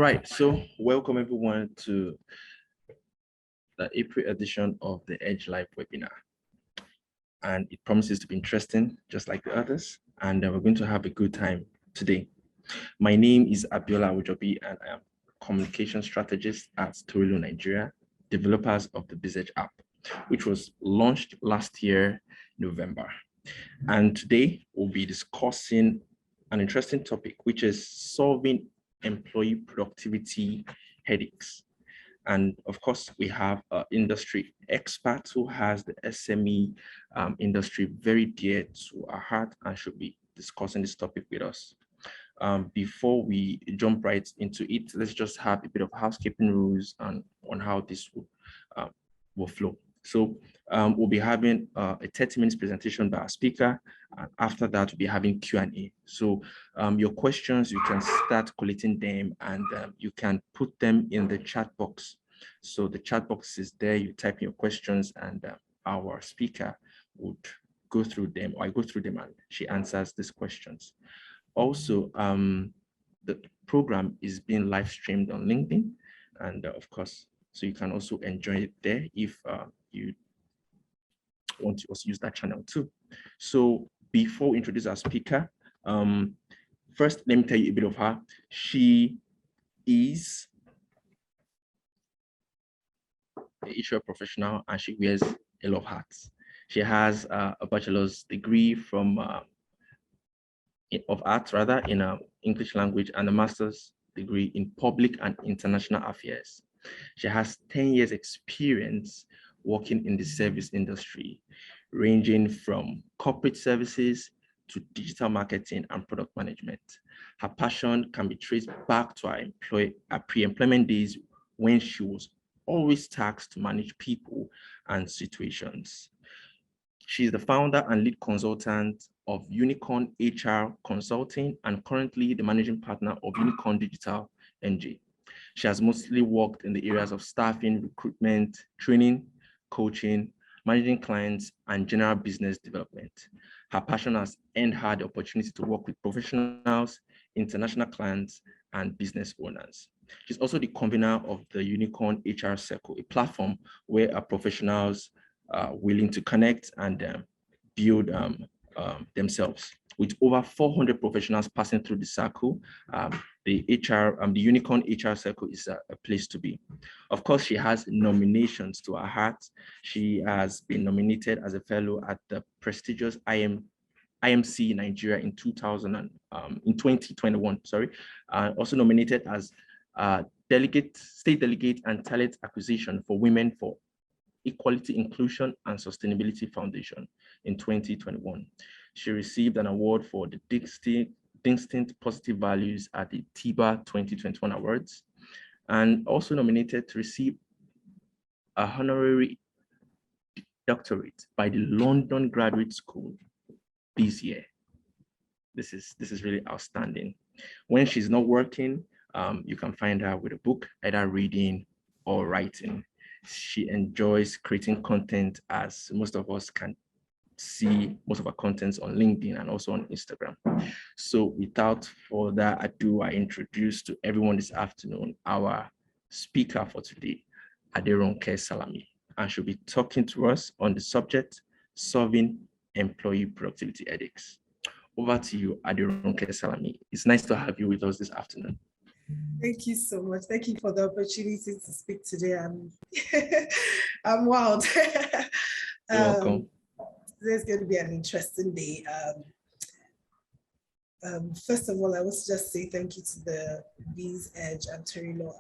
right, so welcome everyone to the April edition of the Edge Live webinar. And it promises to be interesting, just like the others. And we're going to have a good time today. My name is Abiola Awojobi, and I am communication strategist at Torilo, Nigeria, developers of the BizEdgeapp, which was launched last year, November. And today we'll be discussing an interesting topic, which is solving employee productivity headaches. And of course, we have an industry expert who has the SME industry very dear to our heart and should be discussing this topic with us. Before we jump right into it, let's just have a bit of housekeeping rules on how this will flow. So we'll be having a 30 minutes presentation by our speaker. And after that, we'll be having Q&A. So your questions, you can start collating them and you can put them in the chat box. So the chat box is there, you type in your questions and our speaker would go through them, or I go through them and she answers these questions. Also, the program is being live streamed on LinkedIn. And of course, so you can also enjoy it there if you want to also use that channel too. So before we introduce our speaker, first, let me tell you a bit of her. She is an HR professional and she wears a lot of hats. She has a bachelor's degree from of arts rather in English language and a master's degree in public and international affairs. She has 10 years experience working in the service industry, ranging from corporate services to digital marketing and product management. Her passion can be traced back to her pre-employment days when she was always tasked to manage people and situations. She's the founder and lead consultant of Unicorn HR Consulting and currently the managing partner of Unicorn Digital NG. She has mostly worked in the areas of staffing, recruitment, training, coaching, managing clients, and general business development. Her passion has earned her the opportunity to work with professionals, international clients, and business owners. She's also the convener of the Unicorn HR Circle, a platform where professionals are willing to connect and build themselves. With over 400 professionals passing through the circle, the Unicorn HR Circle is a place to be. Of course, she has nominations to her heart. She has been nominated as a fellow at the prestigious IMC Nigeria in 2021. Sorry, also nominated as state delegate and talent acquisition for Women for Equality, Inclusion, and Sustainability Foundation in 2021. She received an award for the Distinct Positive Values at the TIBA 2021 Awards, and also nominated to receive a honorary doctorate by the London Graduate School this year. This is really outstanding. When she's not working, you can find her with a book, either reading or writing. She enjoys creating content, as most of us can see most of our contents on LinkedIn and also on Instagram. So without further ado, I introduce to everyone this afternoon our speaker for today, Aderonke Salami, and she'll be talking to us on the subject, solving employee productivity headaches. Over to you, Aderonke Salami. It's nice to have you with us this afternoon. Thank you so much. Thank you for the opportunity to speak today. I'm wild. You're welcome. Today's going to be an interesting day. First of all, I want to just say thank you to the BizEdge and Torilo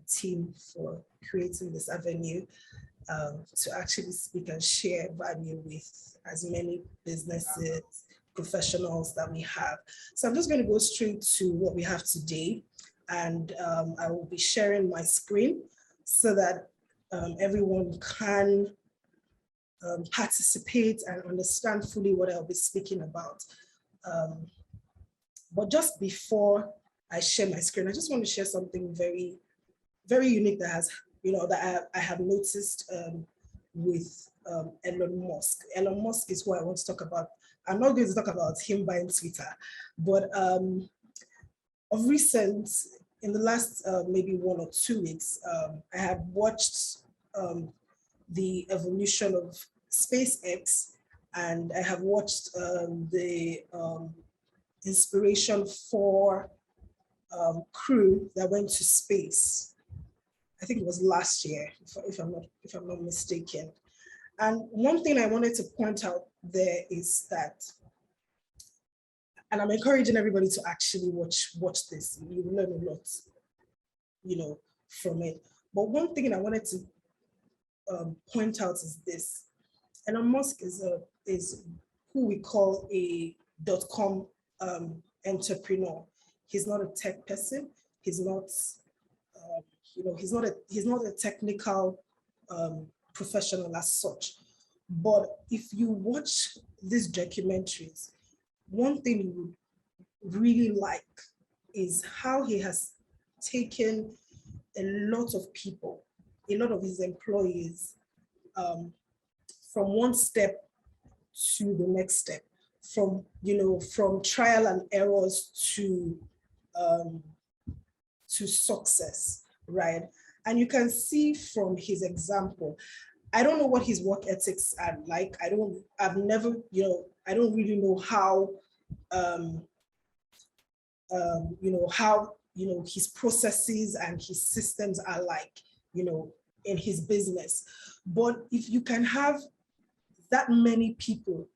team for creating this avenue to actually speak and share value with as many businesses, professionals that we have. So I'm just going to go straight to what we have today. And I will be sharing my screen so that everyone can participate and understand fully what I'll be speaking about. But just before I share my screen, I just want to share something very, very unique that has, that I have noticed with Elon Musk. Elon Musk is who I want to talk about. I'm not going to talk about him buying Twitter, but of recent, in the last maybe 1 or 2 weeks, I have watched the evolution of SpaceX, and I have watched the inspiration for crew that went to space. I think it was last year, if I'm not mistaken. And one thing I wanted to point out there is that, and I'm encouraging everybody to actually watch this. You will learn a lot, from it. But one thing I wanted to point out is this: Elon Musk is who we call a .com entrepreneur. He's not a tech person. He's not, he's not a technical professional as such. But if you watch these documentaries, one thing you would really like is how he has taken a lot of people, a lot of his employees, from one step to the next step, from trial and errors to success, right? And you can see from his example, I don't know what his work ethics are like. I don't really know how, his processes and his systems are like, in his business. But if you can have that many people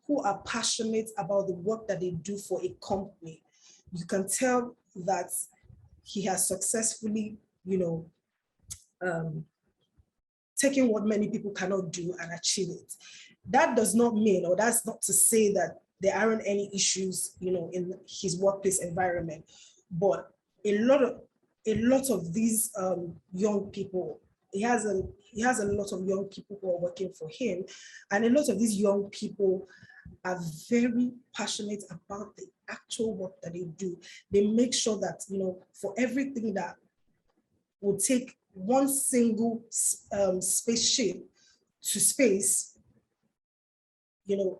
who are passionate about the work that they do for a company, you can tell that he has successfully, taken what many people cannot do and achieve it. That does not mean, or that's not to say that there aren't any issues, in his workplace environment, but a lot of these young people, he has a lot of young people who are working for him, and a lot of these young people are very passionate about the actual work that they do. They make sure that, for everything that will take one single spaceship to space,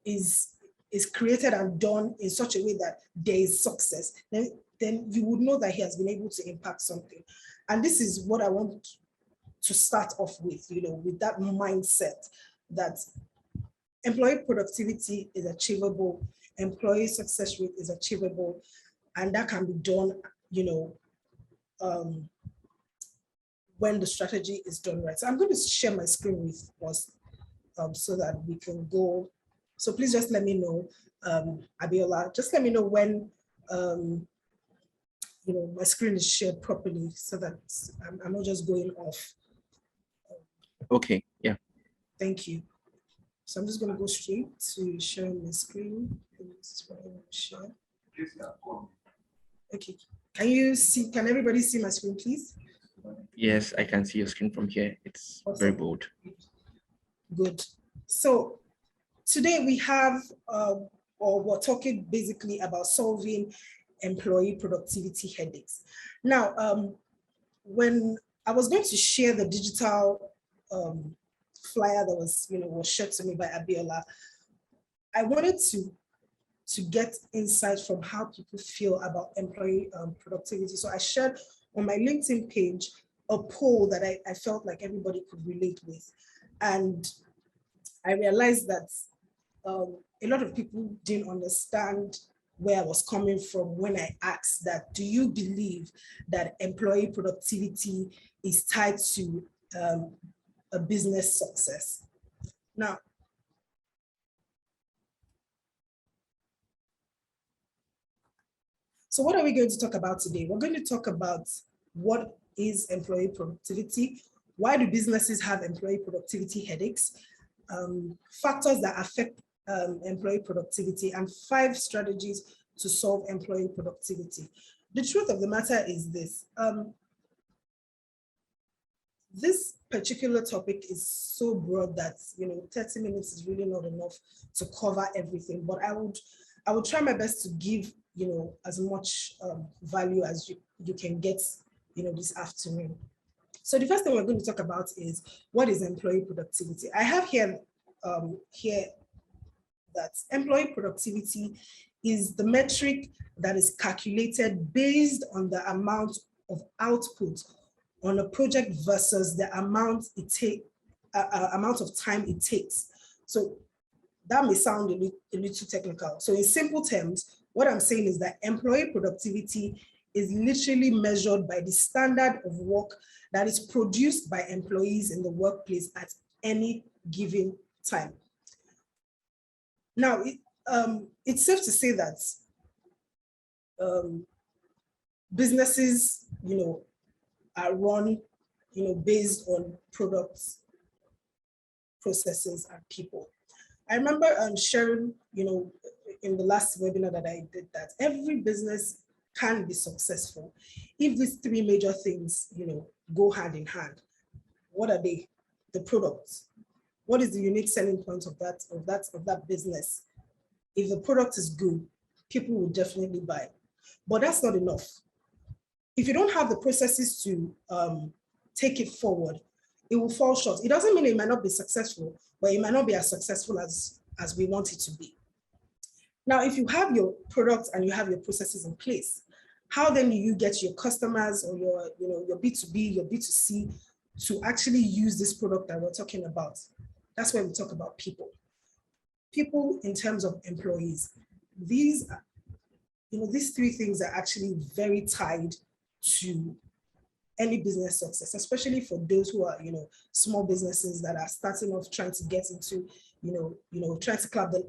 is created and done in such a way that there is success, then you would know that he has been able to impact something. And this is what I want to start off with, with that mindset that employee productivity is achievable, employee success rate is achievable, and that can be done, when the strategy is done right. So I'm going to share my screen with us so that we can go. So please just let me know, Abiola, just let me know when my screen is shared properly so that I'm not just going off. Okay, yeah. Thank you. So I'm just going to go straight to sharing my screen. This is what I want to share. Okay. Can everybody see my screen, please? Yes, I can see your screen from here. It's awesome. Very bold. Good. So today we have, or we're talking basically about solving employee productivity headaches. Now, when I was going to share the digital flyer that was shared to me by Abiola, I wanted to get insights from how people feel about employee productivity. So I shared on my LinkedIn page a poll that I felt like everybody could relate with. And I realized that a lot of people didn't understand where I was coming from when I asked that, do you believe that employee productivity is tied to a business success? Now, so what are we going to talk about today? We're going to talk about what is employee productivity, why do businesses have employee productivity headaches, factors that affect employee productivity, and 5 strategies to solve employee productivity. The truth of the matter is this. This particular topic is so broad that 30 minutes is really not enough to cover everything, but I would try my best to give as much value as you can get this afternoon. So the first thing we're going to talk about is what is employee productivity. I have here that employee productivity is the metric that is calculated based on the amount of output on a project versus the amount of time it takes. So that may sound a little technical. So in simple terms, what I'm saying is that employee productivity is literally measured by the standard of work that is produced by employees in the workplace at any given time. Now, it's safe to say that businesses, are run, based on products, processes, and people. I remember sharing, in the last webinar that I did, that every business can be successful if these three major things, go hand in hand. What are they? The products. What is the unique selling point of that business? If the product is good, people will definitely buy. But that's not enough. If you don't have the processes to take it forward, it will fall short. It doesn't mean it might not be successful, but it might not be as successful as we want it to be. Now, if you have your products and you have your processes in place, how then do you get your customers or your B2B, your B2C to actually use this product that we're talking about? That's where we talk about people. People in terms of employees. These three things are actually very tied to any business success, especially for those who are, small businesses that are starting off trying to get into, trying to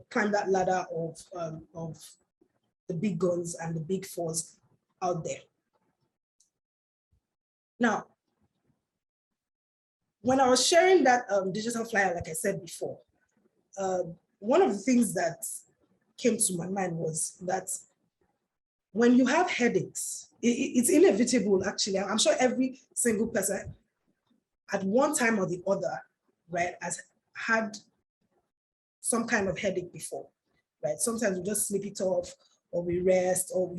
climb that ladder of the big guns and the big fours out there. Now, when I was sharing that digital flyer, like I said before, one of the things that came to my mind was that when you have headaches, it's inevitable, actually. I'm sure every single person at one time or the other, right, has had some kind of headache before, right? Sometimes we just sleep it off, or we rest, or,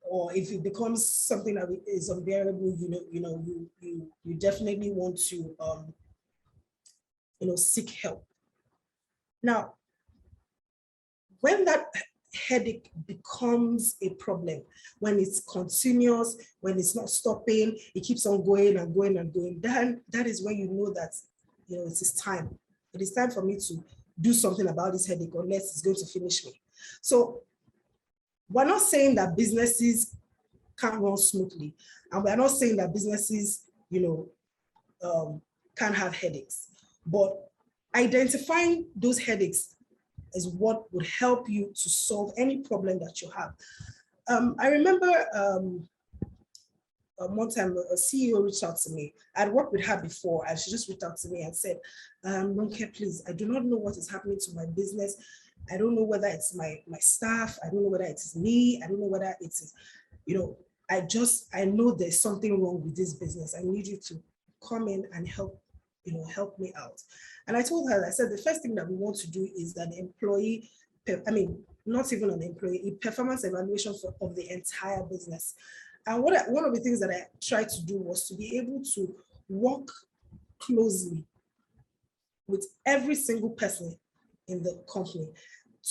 or if it becomes something that is unbearable, you definitely want to, seek help. Now, when that headache becomes a problem, when it's continuous, when it's not stopping, it keeps on going and going and going, then that is when you know that, it is time. It is time for me to do something about this headache, unless it's going to finish me. So we're not saying that businesses can't run smoothly, and we're not saying that businesses, can't have headaches, but identifying those headaches is what would help you to solve any problem that you have. I remember one time a CEO reached out to me. I'd worked with her before, and she just reached out to me and said, Ronke, please, I do not know what is happening to my business. I don't know whether it's my staff. I don't know whether it is me. I don't know whether it is, I know there's something wrong with this business. I need you to come in and help me out. And I told her, I said, the first thing that we want to do is that the employee, not even an employee, a performance evaluation of the entire business. And one of the things that I tried to do was to be able to work closely with every single person in the company.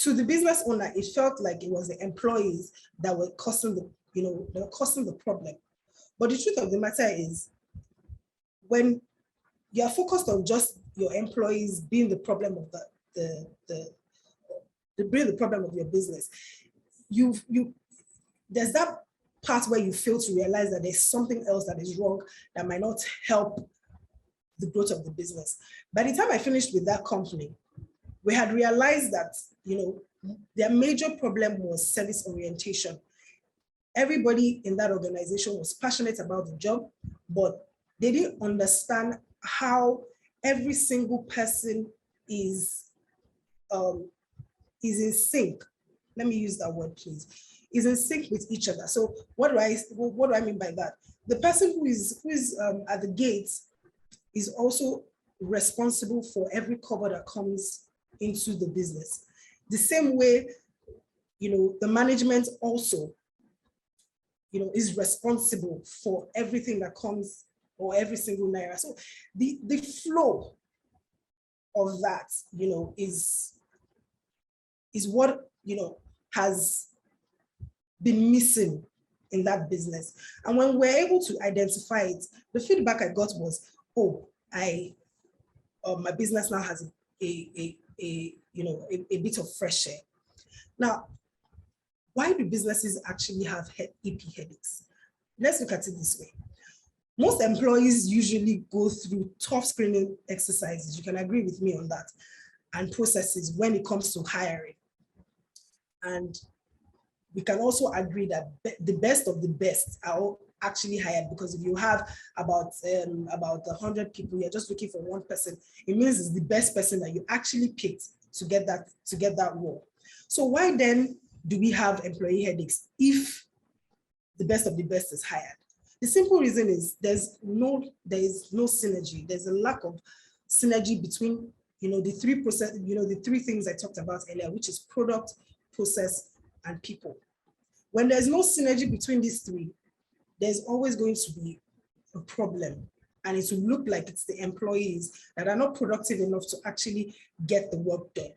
To the business owner, it felt like it was the employees that were causing the problem. But the truth of the matter is, when you're focused on just your employees being the problem of the problem of your business, there's that part where you fail to realize that there's something else that is wrong that might not help the growth of the business. By the time I finished with that company, we had realized that their major problem was service orientation. Everybody in that organization was passionate about the job, but they didn't understand how every single person is in sync. Let me use that word, please. Is in sync with each other. So what do I mean by that? The person who is at the gates is also responsible for every cover that comes into the business. The same way, the management also, is responsible for everything that comes, or every single naira. So the flow of that, is what, has been missing in that business. And when we're able to identify it, the feedback I got was, oh, my business now has a bit of fresh air. Now, why do businesses actually have EP headaches? Let's look at it this way. Most employees usually go through tough screening exercises. You can agree with me on that, and processes when it comes to hiring. And we can also agree that the best of the best are actually hired, because if you have about 100 people, you're just looking for one person, it means it's the best person that you actually picked to get that role. So why then do we have employee headaches if the best of the best is hired? The simple reason is there is no synergy. There's a lack of synergy between the three things I talked about earlier, which is product, process, and people. When there's no synergy between these three, there's always going to be a problem, and it will look like it's the employees that are not productive enough to actually get the work done.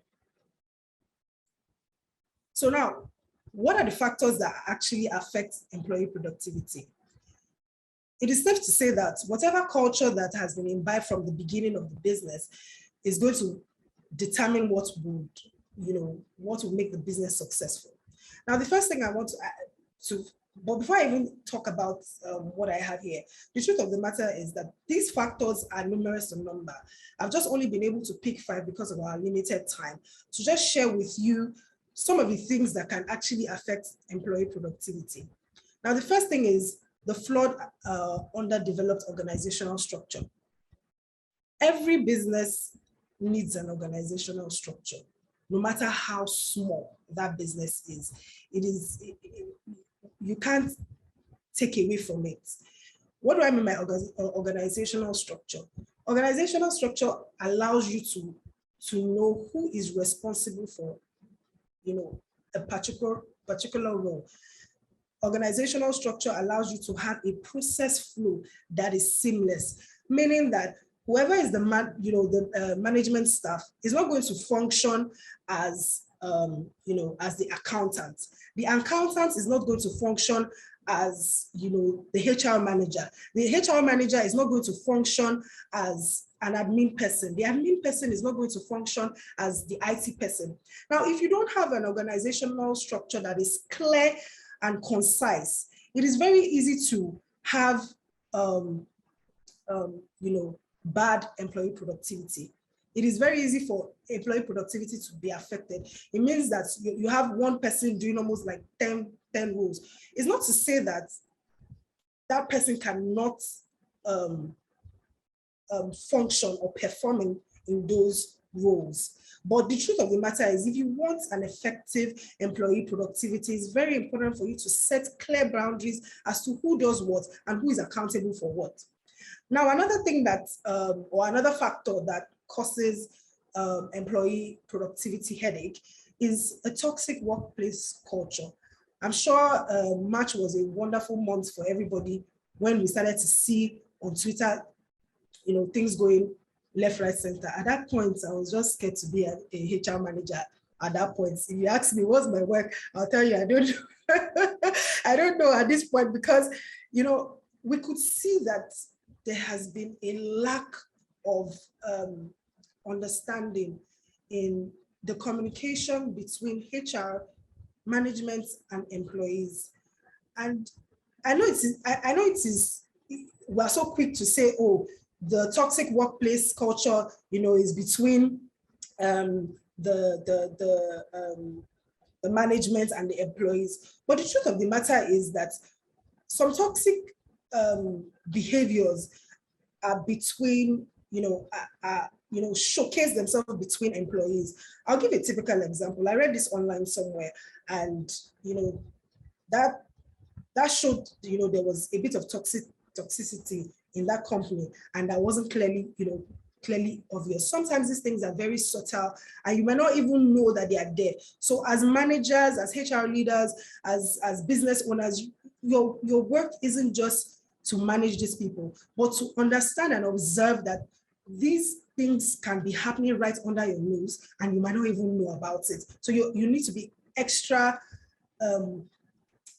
So now, what are the factors that actually affect employee productivity? It is safe to say that whatever culture that has been imbibed from the beginning of the business is going to determine what will make the business successful. Now, the first thing I want but before I even talk about what I have here, the truth of the matter is that these factors are numerous in number. I've just only been able to pick 5 because of our limited time to just share with you some of the things that can actually affect employee productivity. Now, the first thing is the flawed, underdeveloped organizational structure. Every business needs an organizational structure, no matter how small that business is. You can't take away from it. What do I mean by organizational structure? Organizational structure allows you to know who is responsible for, a particular role. Organizational structure allows you to have a process flow that is seamless, meaning that whoever is the management staff is not going to function as the accountant. The accountant is not going to function as the HR manager. The HR manager is not going to function as an admin person. The admin person is not going to function as the IT person. Now, if you don't have an organizational structure that is clear and concise, it is very easy to have bad employee productivity. It is very easy for employee productivity to be affected. It means that you have one person doing almost like 10 roles. It's not to say that that person cannot function or perform in those roles. But the truth of the matter is, if you want an effective employee productivity, it's very important for you to set clear boundaries as to who does what and who is accountable for what. Now, another thing or another factor that causes employee productivity headache is a toxic workplace culture. I'm sure March was a wonderful month for everybody when we started to see on Twitter, things going left, right, center. At that point, I was just scared to be a HR manager. At that point, if you ask me what's my work, I'll tell you I don't know. I don't know at this point, because we could see that there has been a lack of understanding in the communication between HR, management, and employees. And I know it is. We're so quick to say, oh, the toxic workplace culture, is between the management and the employees. But the truth of the matter is that some toxic behaviors are between, showcase themselves between employees. I'll give a typical example. I read this online somewhere, and that showed there was a bit of toxicity in that company, and that wasn't clearly obvious. Sometimes these things are very subtle, and you might not even know that they are there. So as managers, as HR leaders, as business owners, your work isn't just to manage these people, but to understand and observe that these things can be happening right under your nose, and you might not even know about it. So you need to be extra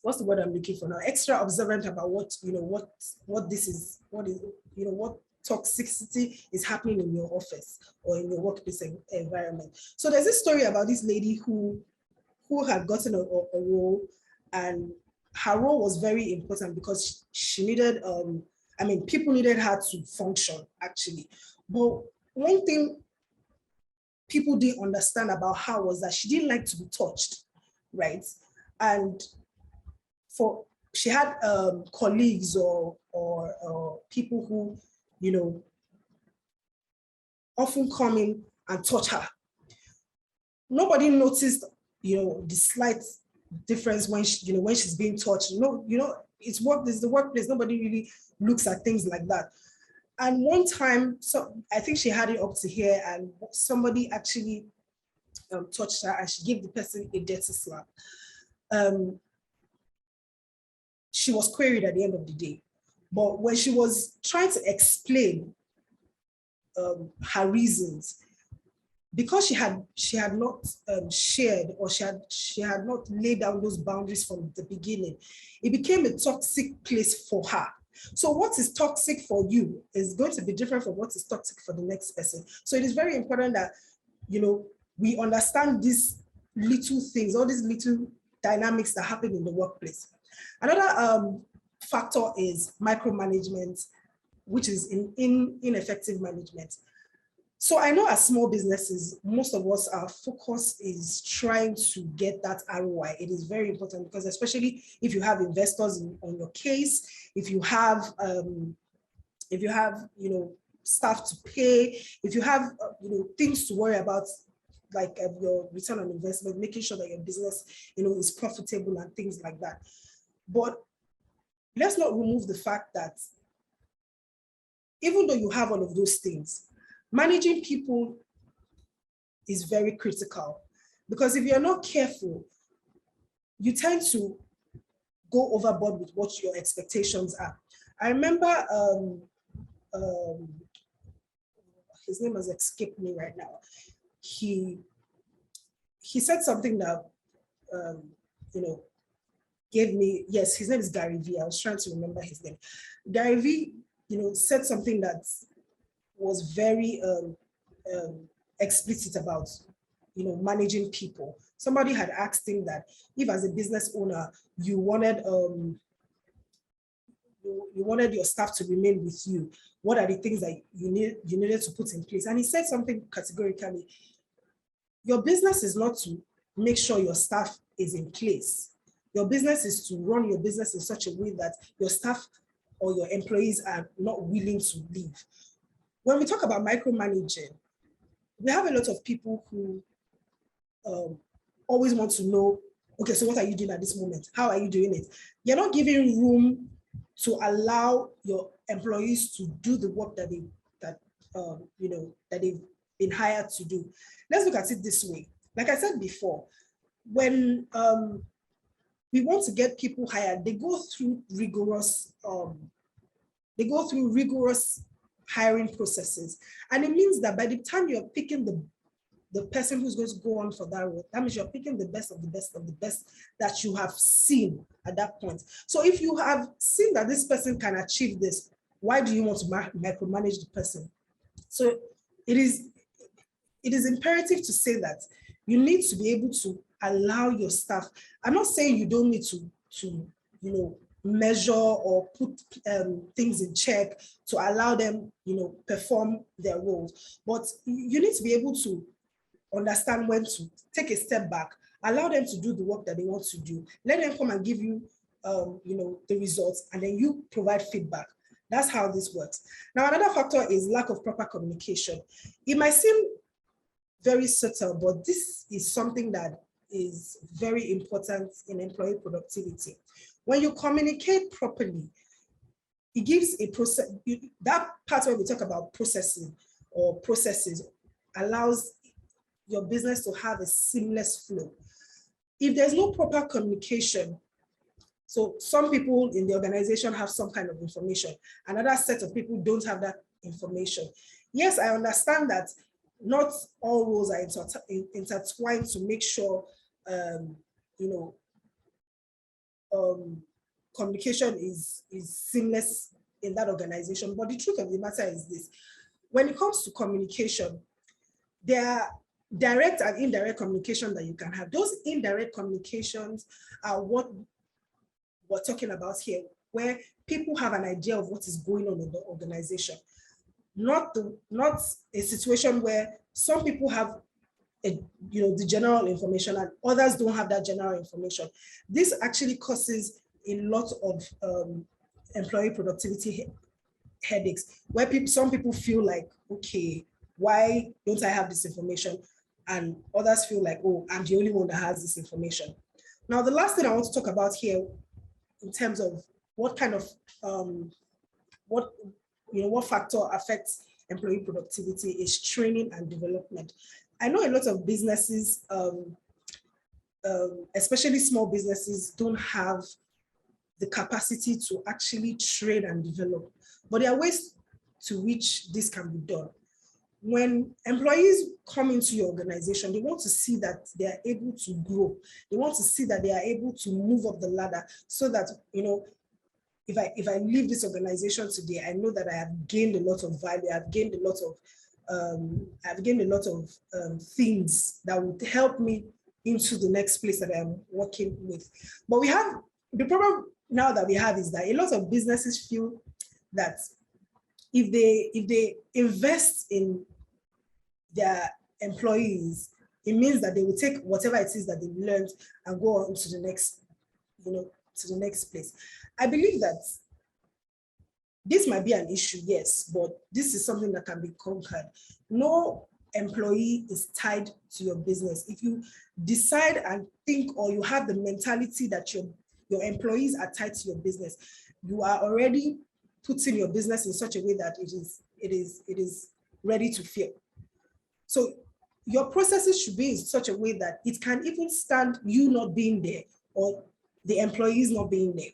what's the word I'm looking for now? Extra observant about what this is, what toxicity is happening in your office or in your workplace environment. So there's this story about this lady who had gotten a role, and her role was very important because she needed, people needed her to function actually. But one thing people didn't understand about her was that she didn't like to be touched, right? And she had colleagues or people who, often come in and touch her. Nobody noticed, the slight difference when when she's being touched. It's the workplace. Nobody really looks at things like that. And one time, so I think she had it up to here, and somebody actually touched her, and she gave the person a dirty slap. She was queried at the end of the day, but when she was trying to explain her reasons, because she had not shared, or she had not laid down those boundaries from the beginning, it became a toxic place for her. So what is toxic for you is going to be different from what is toxic for the next person. So it is very important that, we understand these little things, all these little dynamics that happen in the workplace. Another factor is micromanagement, which is ineffective management. So I know as small businesses, most of us, our focus is trying to get that ROI. It is very important because especially if you have investors on your case, if you have staff to pay, if you have things to worry about, like your return on investment, making sure that your business is profitable and things like that. But let's not remove the fact that even though you have all of those things, managing people is very critical, because if you're not careful, you tend to go overboard with what your expectations are. I remember, his name has escaped me right now. He said something that, gave me, yes, his name is Gary V. I was trying to remember his name. Gary V, said something that was very explicit about, managing people. Somebody had asked him that if, as a business owner, you wanted your staff to remain with you, what are the things that you needed to put in place? And he said something categorically: your business is not to make sure your staff is in place. Your business is to run your business in such a way that your staff or your employees are not willing to leave. When we talk about micromanaging, we have a lot of people who always want to know, okay, so what are you doing at this moment? How are you doing it? You're not giving room to allow your employees to do the work that they've been hired to do. Let's look at it this way. Like I said before, when we want to get people hired, they go through rigorous hiring processes. And it means that by the time you're picking the person who's going to go on for that role, that means you're picking the best of the best of the best that you have seen at that point. So if you have seen that this person can achieve this, why do you want to micromanage the person? So it is imperative to say that you need to be able to allow your staff. I'm not saying you don't need to measure or put things in check to allow them, perform their roles. But you need to be able to understand when to take a step back, allow them to do the work that they want to do, let them come and give you, the results, and then you provide feedback. That's how this works. Now, another factor is lack of proper communication. It might seem very subtle, but this is something that is very important in employee productivity. When you communicate properly, it gives a process. That part where we talk about processing or processes allows your business to have a seamless flow. If there's no proper communication, so some people in the organization have some kind of information, another set of people don't have that information. Yes, I understand that not all roles are intertwined to make sure, communication is seamless in that organization. But the truth of the matter is this: when it comes to communication, there are direct and indirect communication that you can have. Those indirect communications are what we're talking about here, where people have an idea of what is going on in the organization. Not a situation where some people have the general information and others don't have that general information. This actually causes a lot of employee productivity headaches, where some people feel like, okay, why don't I have this information? And others feel like, oh, I'm the only one that has this information. Now, the last thing I want to talk about here in terms of what kind of, what factor affects employee productivity is training and development. I know a lot of businesses, especially small businesses, don't have the capacity to actually train and develop, but there are ways to which this can be done. When employees come into your organization, they want to see that they are able to grow. They want to see that they are able to move up the ladder, so that, if I leave this organization today, I know that I have gained a lot of value. I've gained a lot of things that would help me into the next place that I'm working with. But the problem now that we have is that a lot of businesses feel that if they invest in their employees, it means that they will take whatever it is that they've learned and go on to the next place. I believe that this might be an issue, yes, but this is something that can be conquered. No employee is tied to your business. If you decide and think, or you have the mentality that your employees are tied to your business, you are already putting your business in such a way that it is ready to fail. So your processes should be in such a way that it can even stand you not being there or the employees not being there.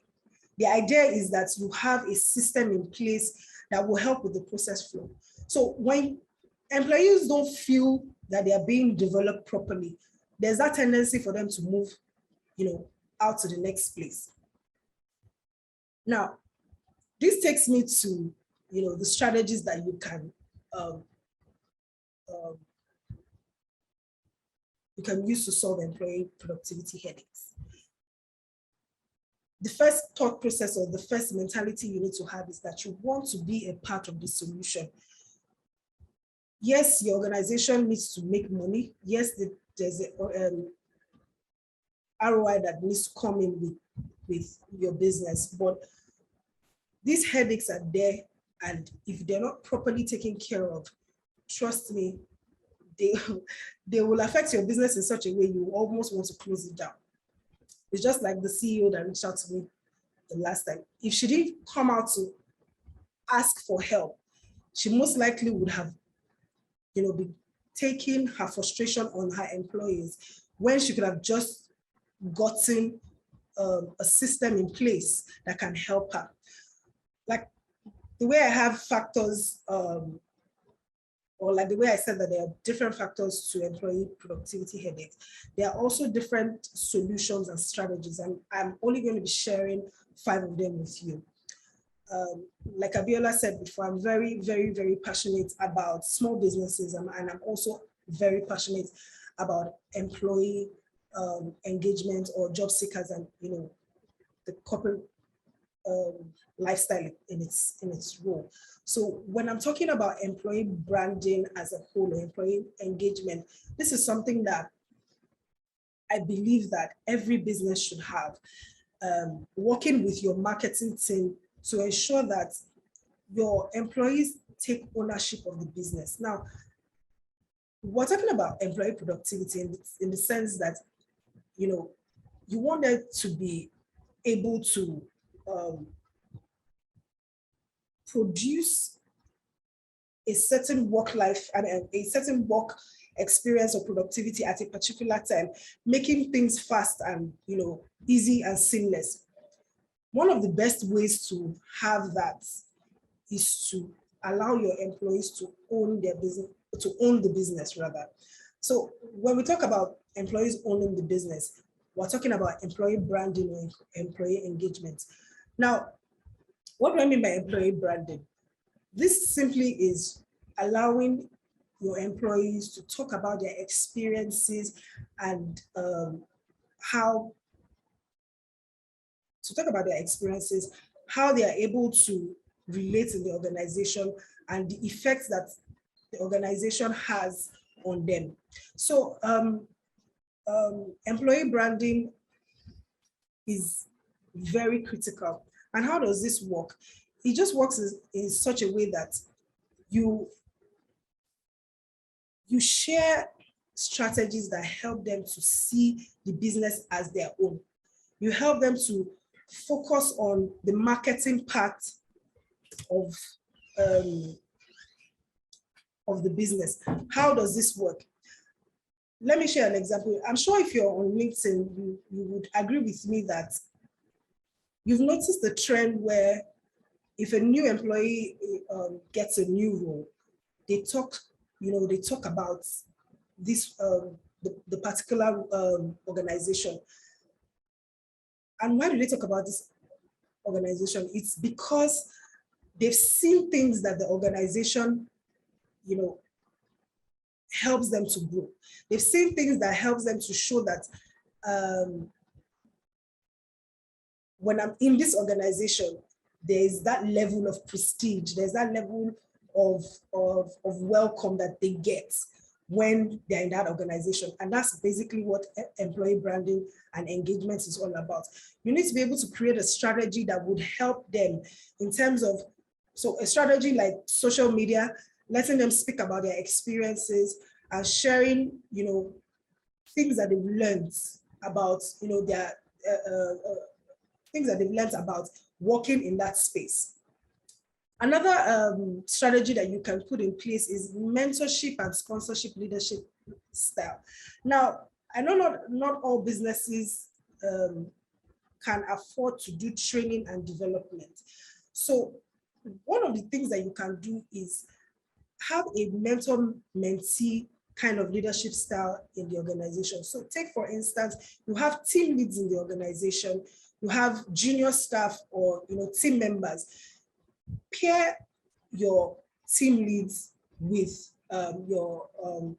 The idea is that you have a system in place that will help with the process flow. So when employees don't feel that they are being developed properly, there's that tendency for them to move, out to the next place. Now, this takes me to, the strategies that you can use to solve employee productivity headaches. The first thought process, or the first mentality you need to have, is that you want to be a part of the solution. Yes, your organization needs to make money. Yes, there's a ROI that needs to come in with your business, but these headaches are there, and if they're not properly taken care of, trust me, they will affect your business in such a way you almost want to close it down. It's just like the CEO that reached out to me the last time. If she didn't come out to ask for help, she most likely would have, been taking her frustration on her employees, when she could have just gotten a system in place that can help her. Like the way I have factors, or like the way I said that there are different factors to employee productivity headaches, there are also different solutions and strategies, and I'm only going to be sharing 5 of them with you. Like Abiola said before, I'm very, very, very passionate about small businesses, and I'm also very passionate about employee engagement, or job seekers, and the corporate lifestyle in its role. So when I'm talking about employee branding as a whole, or employee engagement, this is something that I believe that every business should have. Working with your marketing team to ensure that your employees take ownership of the business. Now, we're talking about employee productivity in the sense that, you want them to be able to produce a certain work life and a certain work experience or productivity at a particular time, making things fast and easy and seamless. One of the best ways to have that is to allow your employees to own their business, to own the business rather. So when we talk about employees owning the business, we're talking about employee branding or employee engagement. Now, what do I mean by employee branding? This simply is allowing your employees to talk about their experiences and how they are able to relate in the organization and the effects that the organization has on them. So employee branding is very critical. And how does this work? It just works in such a way that you share strategies that help them to see the business as their own. You help them to focus on the marketing part of the business. How does this work? Let me share an example. I'm sure if you're on LinkedIn, you would agree with me that you've noticed the trend where if a new employee gets a new role, they talk about this the particular organization. And why do they talk about this organization? It's because they've seen things that the organization, helps them to grow. They've seen things that helps them to show that when I'm in this organization, there's that level of prestige, there's that level of welcome that they get when they're in that organization. And that's basically what employee branding and engagement is all about. You need to be able to create a strategy that would help them in terms of, so a strategy like social media, letting them speak about their experiences and sharing, things that they've learned about, their things that they've learned about working in that space. Another strategy that you can put in place is mentorship and sponsorship leadership style. Now, I know not all businesses can afford to do training and development. So one of the things that you can do is have a mentor-mentee kind of leadership style in the organization. So take, for instance, you have team leads in the organization, you have junior staff or team members. Pair your team leads with your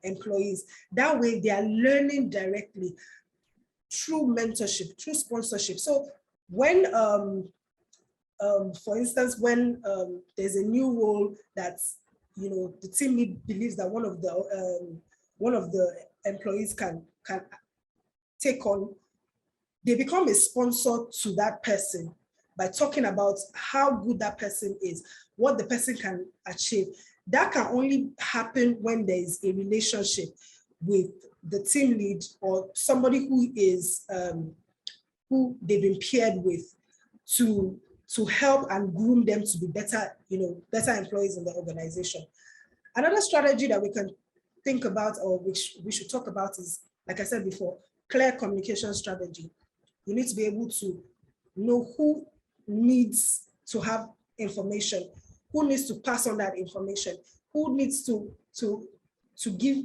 employees. That way they are learning directly through mentorship, through sponsorship. So when, for instance, when there's a new role that the team lead believes that one of the employees can take on, they become a sponsor to that person by talking about how good that person is, what the person can achieve. That can only happen when there is a relationship with the team lead or somebody who is who they've been paired with to help and groom them to be better, better employees in the organization. Another strategy that we can think about or which we should talk about is, like I said before, clear communication strategy. You need to be able to know who needs to have information, who needs to pass on that information, who needs to give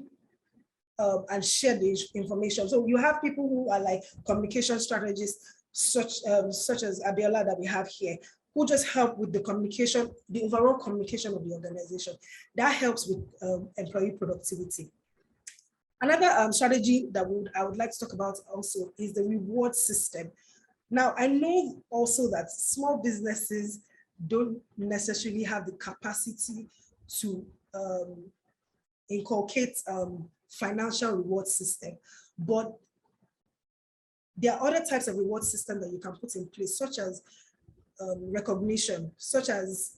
and share the information. So you have people who are like communication strategists, such as Abiola that we have here, who just help with the communication, the overall communication of the organization. That helps with employee productivity. Another strategy that I would like to talk about also is the reward system. Now, I know also that small businesses don't necessarily have the capacity to inculcate financial reward system, but there are other types of reward system that you can put in place, such as recognition, such as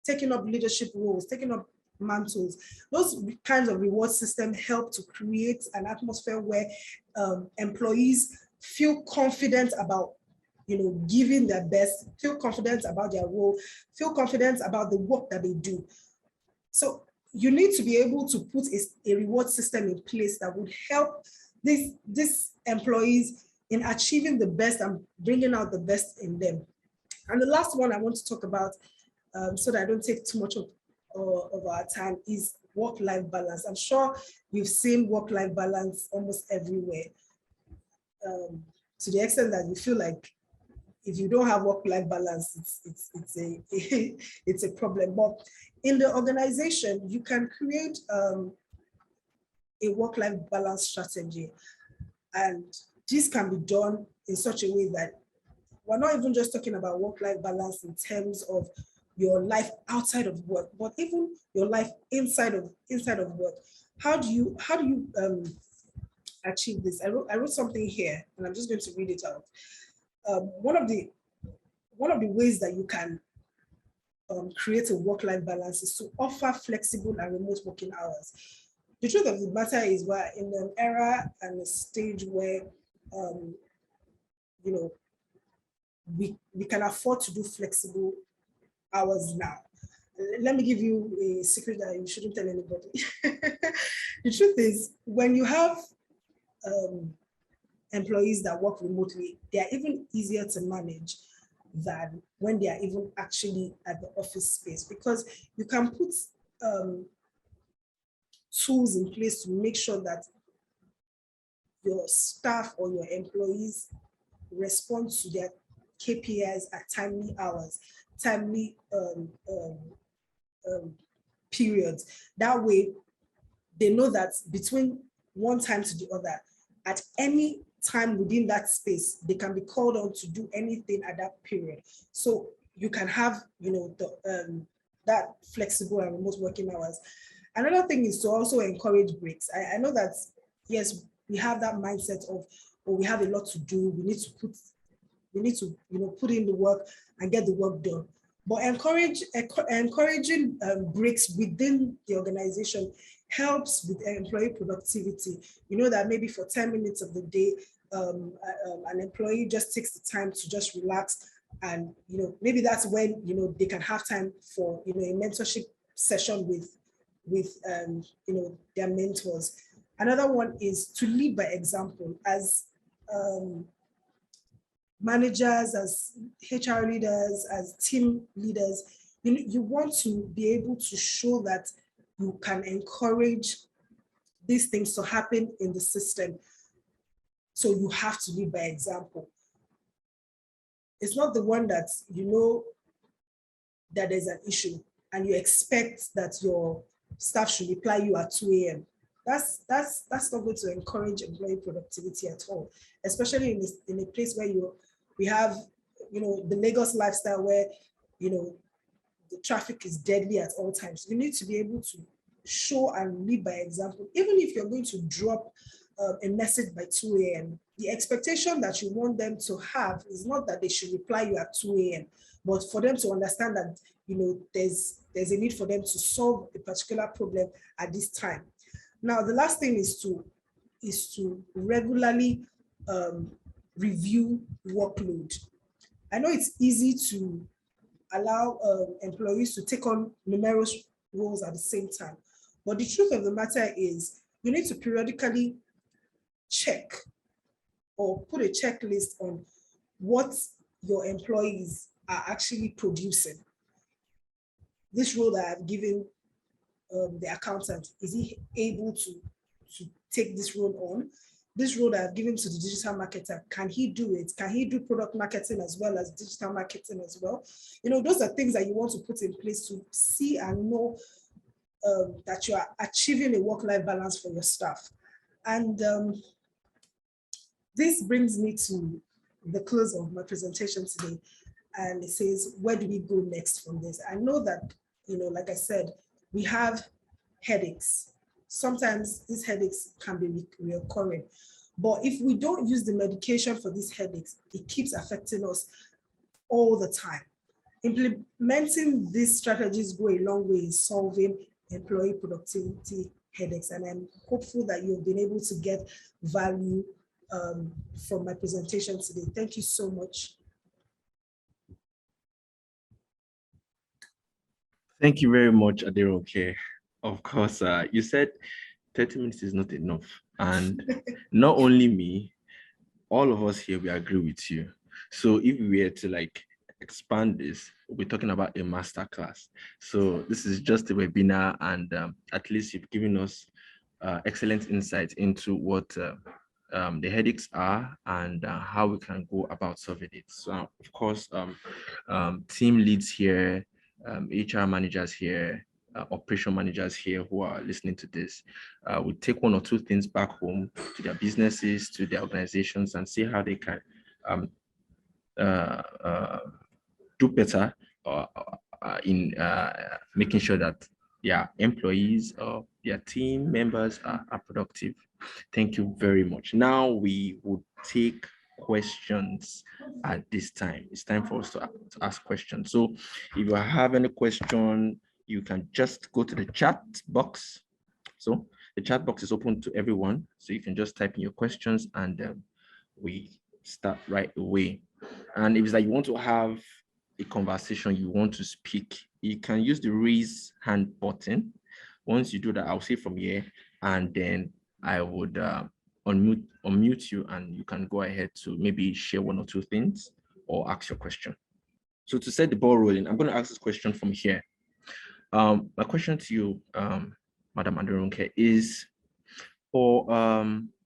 taking up leadership roles, taking up mantles. Those kinds of reward system help to create an atmosphere where employees feel confident about giving their best, feel confident about their role, feel confident about the work that they do. So you need to be able to put a reward system in place that would help these employees in achieving the best and bringing out the best in them. And the last one I want to talk about, so that I don't take too much of our time, is work-life balance. I'm sure you've seen work-life balance almost everywhere. to the extent that you feel like if you don't have work-life balance, it's a problem. But in the organization, you can create a work-life balance strategy. And this can be done in such a way that we're not even just talking about work-life balance in terms of your life outside of work, but even your life inside of work. How do you achieve this? I wrote something here, and I'm just going to read it out. One of the ways that you can create a work-life balance is to offer flexible and remote working hours. The truth of the matter is we're in an era and a stage where you know, we can afford to do flexible hours now. Let me give you a secret that you shouldn't tell anybody. The truth is, when you have employees that work remotely, they are even easier to manage than when they are even actually at the office space, because you can put tools in place to make sure that your staff or your employees respond to their KPIs at timely hours, timely periods. That way, they know that between one time to the other, at any time within that space, they can be called on to do anything at that period. So you can have, that flexible and remote working hours. Another thing is to also encourage breaks. I know that, yes, we have that mindset of, oh, we have a lot to do. We need to put in the work and get the work done. But encouraging breaks within the organization helps with employee productivity. You know that maybe for 10 minutes of the day, an employee just takes the time to just relax, and maybe that's when they can have time for a mentorship session with their mentors. Another one is to lead by example. As managers, as HR leaders, as team leaders, you want to be able to show that you can encourage these things to happen in the system. So you have to lead by example. It's not the one that that there's an issue and you expect that your staff should reply you at 2 a.m. That's not going to encourage employee productivity at all, especially in a place where we have the Lagos lifestyle where the traffic is deadly at all times. You need to be able to show and lead by example. Even if you're going to drop a message by 2 a.m., the expectation that you want them to have is not that they should reply you at 2 a.m., but for them to understand that there's a need for them to solve a particular problem at this time. Now, the last thing is to regularly review workload. I know it's easy to allow employees to take on numerous roles at the same time, but the truth of the matter is you need to periodically check or put a checklist on what your employees are actually producing. This role that I've given the accountant, is he able to take this role on? This role that I've given to the digital marketer, can he do it? Can he do product marketing as well as digital marketing as well? Those are things that you want to put in place to see and know that you are achieving a work-life balance for your staff. And this brings me to the close of my presentation today. And it says, where do we go next from this? I know that, like I said, we have headaches. Sometimes these headaches can be recurring. But if we don't use the medication for these headaches, it keeps affecting us all the time. Implementing these strategies go a long way in solving employee productivity headaches. And I'm hopeful that you've been able to get value from my presentation today. Thank you so much. Thank you very much, Aderonke. Of course, you said 30 minutes is not enough. And not only me, all of us here, we agree with you. So if we were to expand this, we're talking about a master class. So this is just a webinar, and at least you've given us excellent insight into what the headaches are, and how we can go about solving it. So, of course, team leads here, HR managers here, operation managers here who are listening to this will take one or two things back home to their businesses, to their organizations, and see how they can do better in making sure that their employees or their team members are productive. Thank you very much. Now we would take questions at this time. It's time for us to ask questions. So if you have any question, you can just go to the chat box. So the chat box is open to everyone. So you can just type in your questions and we start right away. And if it's like you want to have a conversation, you want to speak, you can use the raise hand button. Once you do that, I'll say from here, and then I would unmute you, and you can go ahead to maybe share one or two things or ask your question. So to set the ball rolling, I'm going to ask this question from here. My question to you, Madam Aderonke, is for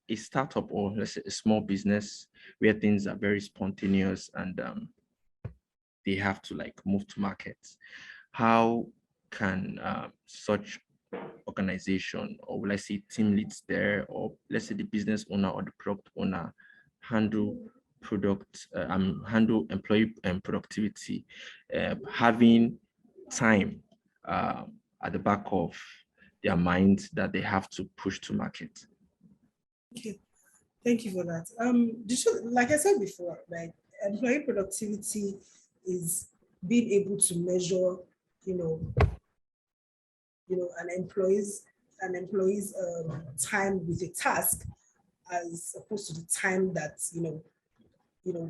a startup, or let's say a small business where things are very spontaneous and they have to like move to markets, how can such organization, or will I say team leads there, or let's say the business owner or the product owner, handle handle employee and productivity, having time at the back of their mind that they have to push to market? Okay, thank you for that. Like I said before, right, employee productivity is being able to measure, an employee's time with a task, as opposed to the time that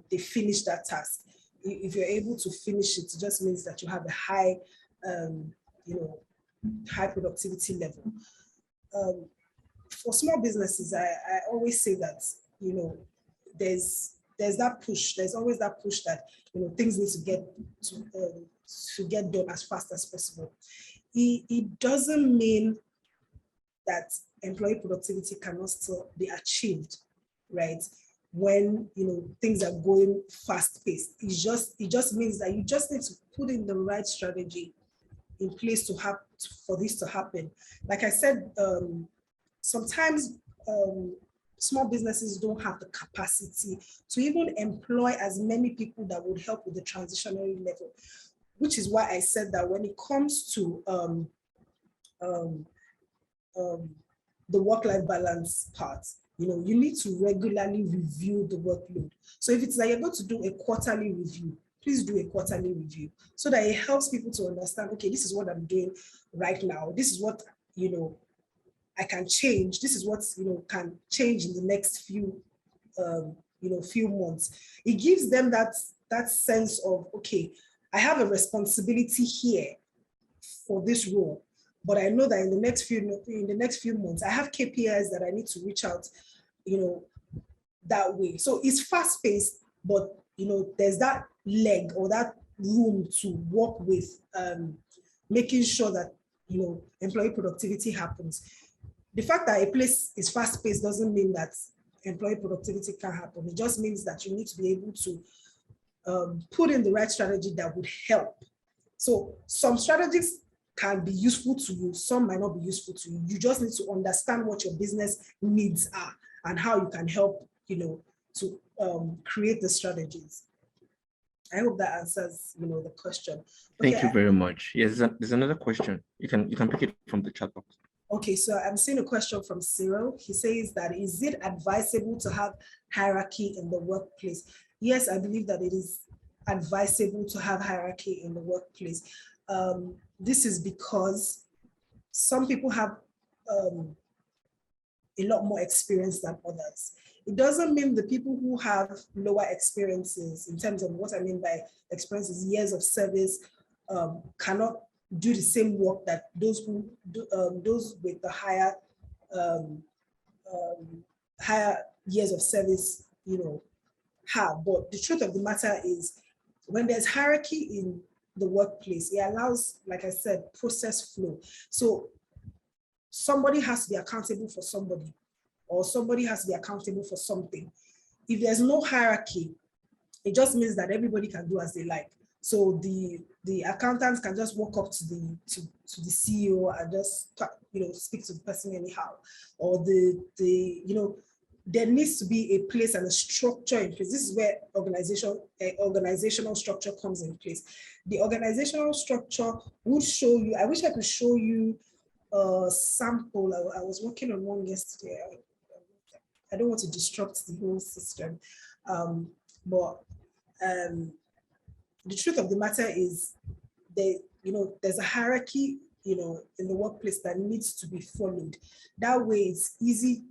they finish that task. If you're able to finish it, it just means that you have a high, high productivity level. For small businesses, I always say that there's that push. There's always that push that things need to get done as fast as possible. It doesn't mean that employee productivity cannot still be achieved, right? When things are going fast paced. It just means that you just need to put in the right strategy in place for this to happen. Like I said, sometimes small businesses don't have the capacity to even employ as many people that would help with the transitionary level, which is why I said that when it comes to the work-life balance part, you need to regularly review the workload. So if it's like you're going to do a quarterly review, please do a quarterly review so that it helps people to understand, okay, this is what I'm doing right now. This is what, I can change. This is what, can change in the next few months. It gives them that sense of, okay, I have a responsibility here for this role, but I know that in the next few months, I have KPIs that I need to reach out, that way. So it's fast paced, but there's that leg or that room to work with, making sure that employee productivity happens. The fact that a place is fast paced doesn't mean that employee productivity can happen. It just means that you need to be able to put in the right strategy that would help. So some strategies can be useful to you, some might not be useful to you. You just need to understand what your business needs are and how you can help, to create the strategies. I hope that answers, the question. Okay. Thank you very much. Yes, there's another question. You can pick it from the chat box. Okay, so I'm seeing a question from Cyril. He says that, is it advisable to have hierarchy in the workplace? Yes, I believe that it is advisable to have hierarchy in the workplace. This is because some people have a lot more experience than others. It doesn't mean the people who have lower experiences, in terms of what I mean by experiences, years of service, cannot do the same work that those who do, those with the higher years of service, have. But the truth of the matter is, when there's hierarchy in the workplace, it allows, like I said, process flow. So somebody has to be accountable for somebody, or somebody has to be accountable for something. If there's no hierarchy, it just means that everybody can do as they like. So the accountants can just walk up to the CEO and just speak to the person anyhow, or there needs to be a place and a structure in place. This is where organizational structure comes in place. The organizational structure would show you. I wish I could show you a sample. I was working on one yesterday. I don't want to disrupt the whole system, but the truth of the matter is there's a hierarchy, in the workplace that needs to be followed. That way it's easy,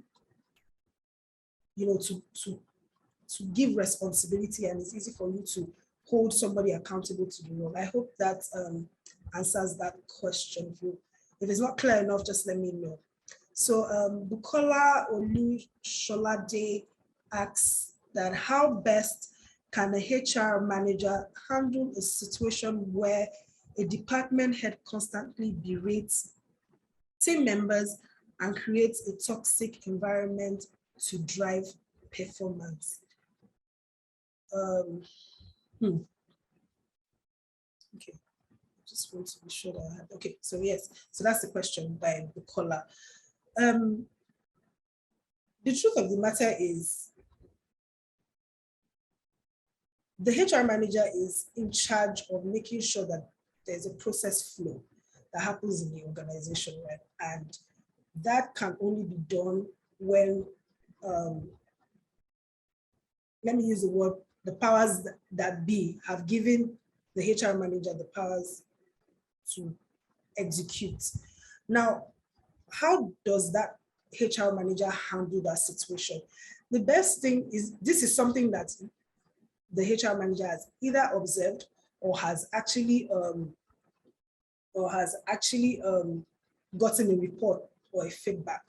to give responsibility, and it's easy for you to hold somebody accountable to the role. I hope that answers that question. If it's not clear enough, just let me know. So Bukola Olusholade asks that how best can a HR manager handle a situation where a department head constantly berates team members and creates a toxic environment to drive performance? Okay, just want to be sure that I have. Okay, so yes, so that's the question by Bukola. The truth of the matter is, the HR manager is in charge of making sure that there's a process flow that happens in the organization, right? And that can only be done when, let me use the word, the powers that be have given the HR manager the powers to execute. Now, how does that HR manager handle that situation? The best thing is, this is something that the HR manager has either observed or has actually gotten a report or a feedback.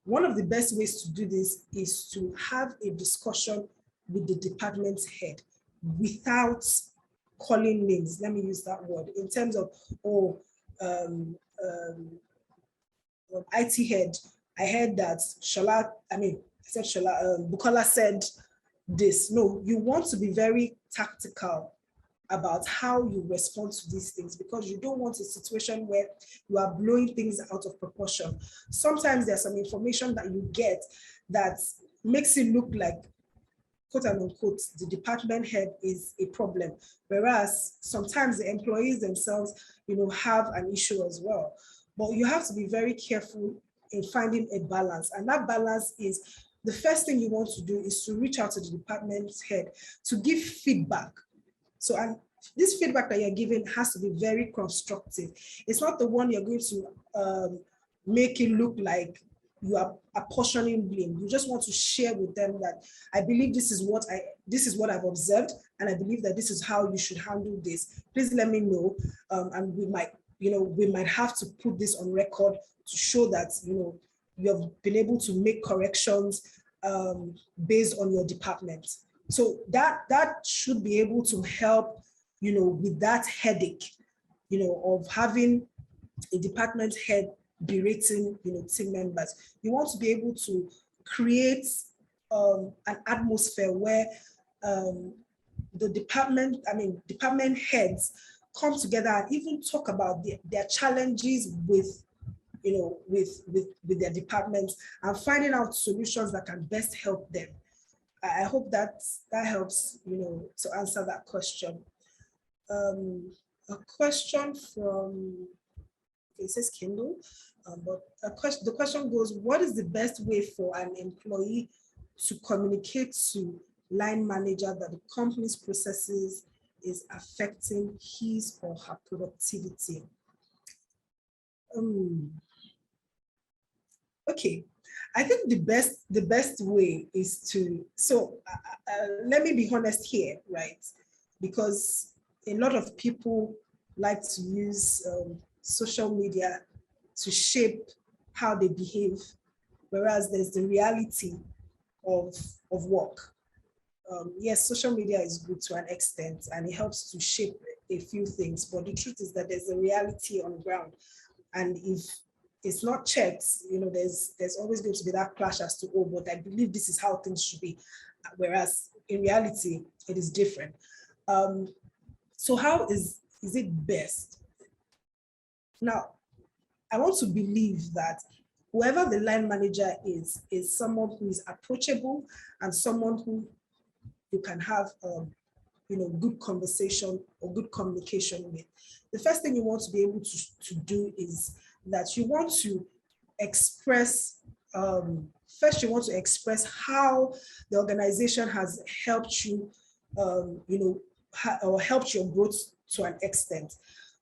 One of the best ways to do this is to have a discussion with the department head without calling names. Let me use that word in terms of, IT head, I heard that Bukola said this. No, you want to be very tactical about how you respond to these things, because you don't want a situation where you are blowing things out of proportion. Sometimes there's some information that you get that makes it look like, quote unquote, the department head is a problem, whereas sometimes the employees themselves, have an issue as well. But you have to be very careful in finding a balance, and that balance is, the first thing you want to do is to reach out to the department head to give feedback. So, and this feedback that you're giving has to be very constructive. It's not the one you're going to make it look like you are apportioning blame. You just want to share with them that I believe this is what I've observed, and I believe that this is how you should handle this. Please let me know, and we might have to put this on record to show that you have been able to make corrections based on your department. So that should be able to help, with that headache, of having a department head berating, team members. You want to be able to create an atmosphere where the department heads come together and even talk about their challenges with their departments, and finding out solutions that can best help them. I hope that helps, to answer that question. A question from, it says Kindle, but the question goes, what is the best way for an employee to communicate to line manager that the company's processes is affecting his or her productivity? Okay, I think the best way is to, let me be honest here, right? Because a lot of people like to use social media to shape how they behave, whereas there's the reality of work. Yes, social media is good to an extent, and it helps to shape a few things, but the truth is that there's a reality on the ground. And if it's not checked, there's always going to be that clash as to, oh, but I believe this is how things should be. Whereas in reality, it is different. So how is it best? Now, I want to believe that whoever the line manager is someone who is approachable and someone who you can have good conversation or good communication with. The first thing you want to be able to do is that you want to express, first you want to express how the organization has helped you, or helped your growth to an extent,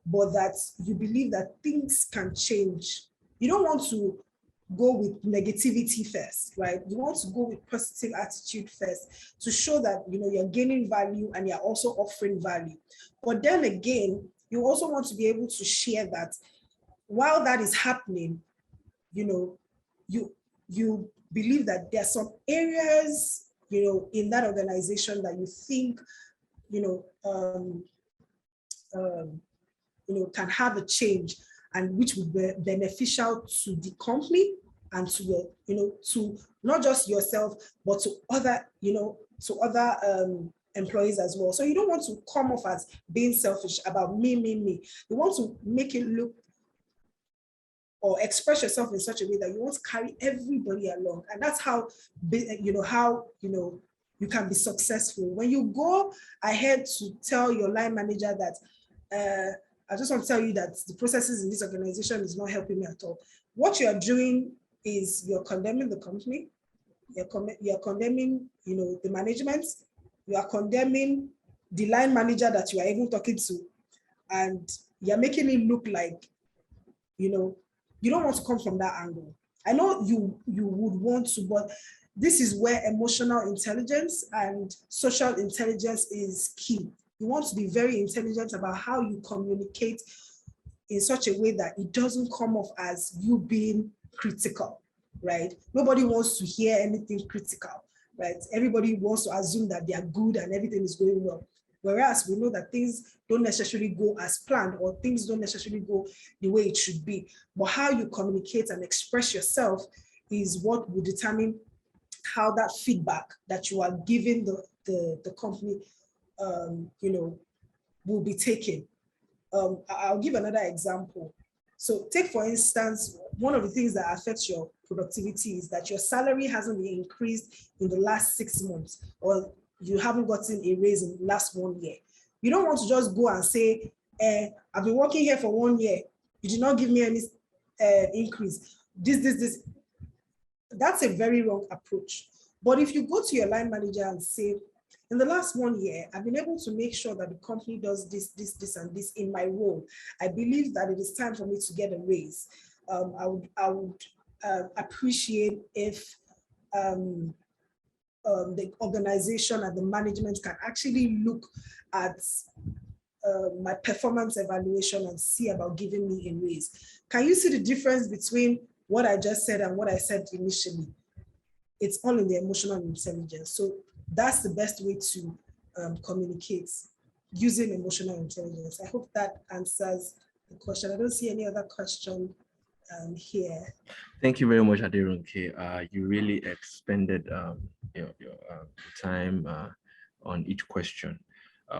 but that you believe that things can change. You don't want to go with negativity first, right? You want to go with positive attitude first to show that you're gaining value and you're also offering value. But then again, you also want to be able to share that while that is happening, you believe that there are some areas in that organization that you think can have a change and which would be beneficial to the company and to to not just yourself, but to other, employees as well. So you don't want to come off as being selfish about me. You want to make it look or express yourself in such a way that you want to carry everybody along. And that's how, you can be successful. When you go ahead to tell your line manager that, I just want to tell you that the processes in this organization is not helping me at all. What you're doing is you're condemning the company, you're condemning, the management, you are condemning the line manager that you are even talking to, and you're making it look like, you don't want to come from that angle. I know you would want to, but this is where emotional intelligence and social intelligence is key. You want to be very intelligent about how you communicate in such a way that it doesn't come off as you being critical, right? Nobody wants to hear anything critical, right? Everybody wants to assume that they are good and everything is going well. Whereas we know that things don't necessarily go as planned or things don't necessarily go the way it should be. But how you communicate and express yourself is what will determine how that feedback that you are giving the company, will be taken. I'll give another example. So take, for instance, one of the things that affects your productivity is that your salary hasn't been increased in the last 6 months, or you haven't gotten a raise in the last 1 year. You don't want to just go and say, I've been working here for 1 year. You did not give me any increase. This. That's a very wrong approach. But if you go to your line manager and say, in the last 1 year, I've been able to make sure that the company does this, and this in my role. I believe that it is time for me to get a raise. I would appreciate if the organization and the management can actually look at my performance evaluation and see about giving me a raise. Can you see the difference between what I just said and what I said initially? It's all in the emotional intelligence. So that's the best way to communicate, using emotional intelligence. I hope that answers the question. I don't see any other question here. Thank you very much, Aderonke. You really expended your time on each question.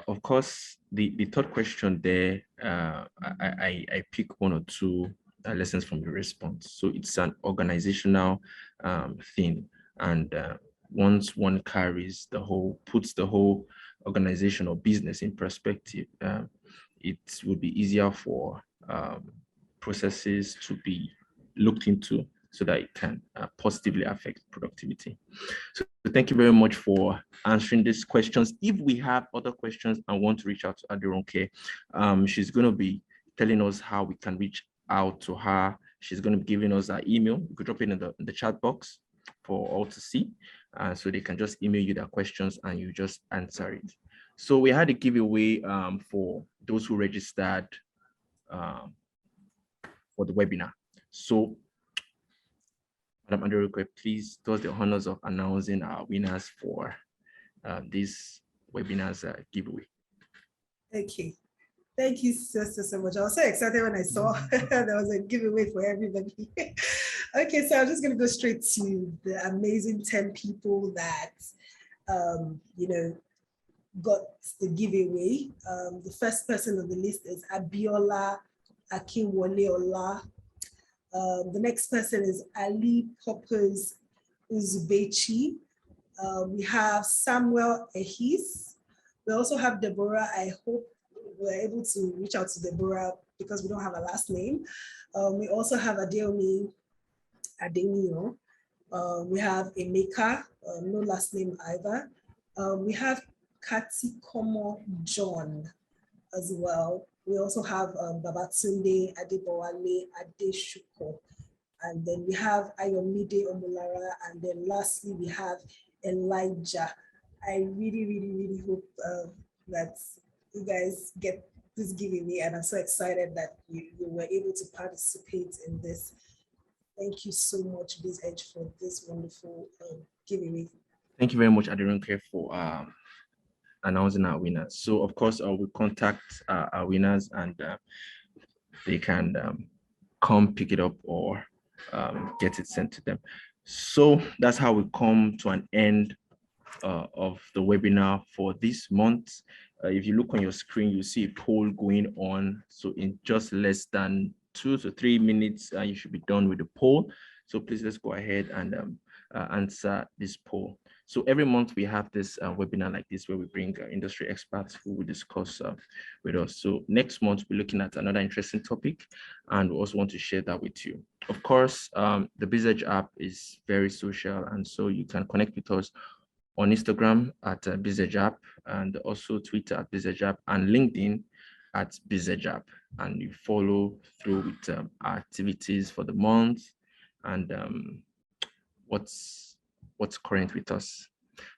Of course, the third question there, I pick 1 or 2 lessons from the response. So it's an organizational thing, and once one carries puts the whole organization or business in perspective, it would be easier for processes to be looked into so that it can positively affect productivity. So thank you very much for answering these questions. If we have other questions and want to reach out to Aderonke, she's going to be telling us how we can reach out to her. She's going to be giving us her email. You could drop it in the chat box for all to see, so they can just email you their questions and you just answer it. So we had a giveaway for those who registered for the webinar. So Madam Aderonke, please do us the honors of announcing our winners for this webinar's giveaway. Okay. Thank you so much. I was so excited when I saw there was a giveaway for everybody. Okay, so I'm just going to go straight to the amazing 10 people that, got the giveaway. The first person on the list is Abiola Akinwoleola. The next person is Ali Poppers Uzubechi. We have Samuel Ehis. We also have Deborah. I hope we're able to reach out to Deborah because we don't have a last name. We also have Aderonke Adenio. We have Emeka, no last name either. We have Kati Komo John as well. We also have Babatunde Adebowale Adeshuko. And then we have Ayomide Omulara. And then lastly, we have Elijah. I really hope that you guys get this giveaway. And I'm so excited that you were able to participate in this. Thank you so much, BizEdge, for this wonderful giveaway. Thank you very much, Aderonke, for announcing our winners. So, of course, we'll contact our winners, and they can come pick it up or get it sent to them. So that's how we come to an end of the webinar for this month. If you look on your screen, you see a poll going on. So in just less than 2 to 3 minutes, you should be done with the poll. So please, let's go ahead and answer this poll. So every month we have this webinar like this where we bring industry experts who will discuss with us. So next month we're looking at another interesting topic, and we also want to share that with you. Of course, the BizEdge app is very social, and so you can connect with us on Instagram at Bizedgeapp, and also Twitter at Bizedgeapp, and LinkedIn at Bizedgeapp. And you follow through with our activities for the month and what's current with us.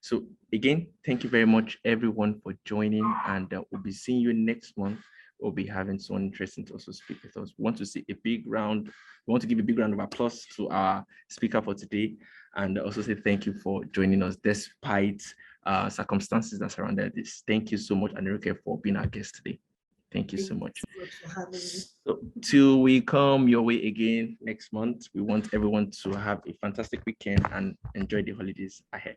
So again, thank you very much everyone for joining, and we'll be seeing you next month. We'll be having someone interesting to also speak with us. We want to give a big round of applause to our speaker for today, and also say thank you for joining us despite circumstances that surrounded this. Thank you so much, Aderonke, for being our guest today. Thank you so much. For having me. So, till we come your way again next month, we want everyone to have a fantastic weekend and enjoy the holidays ahead.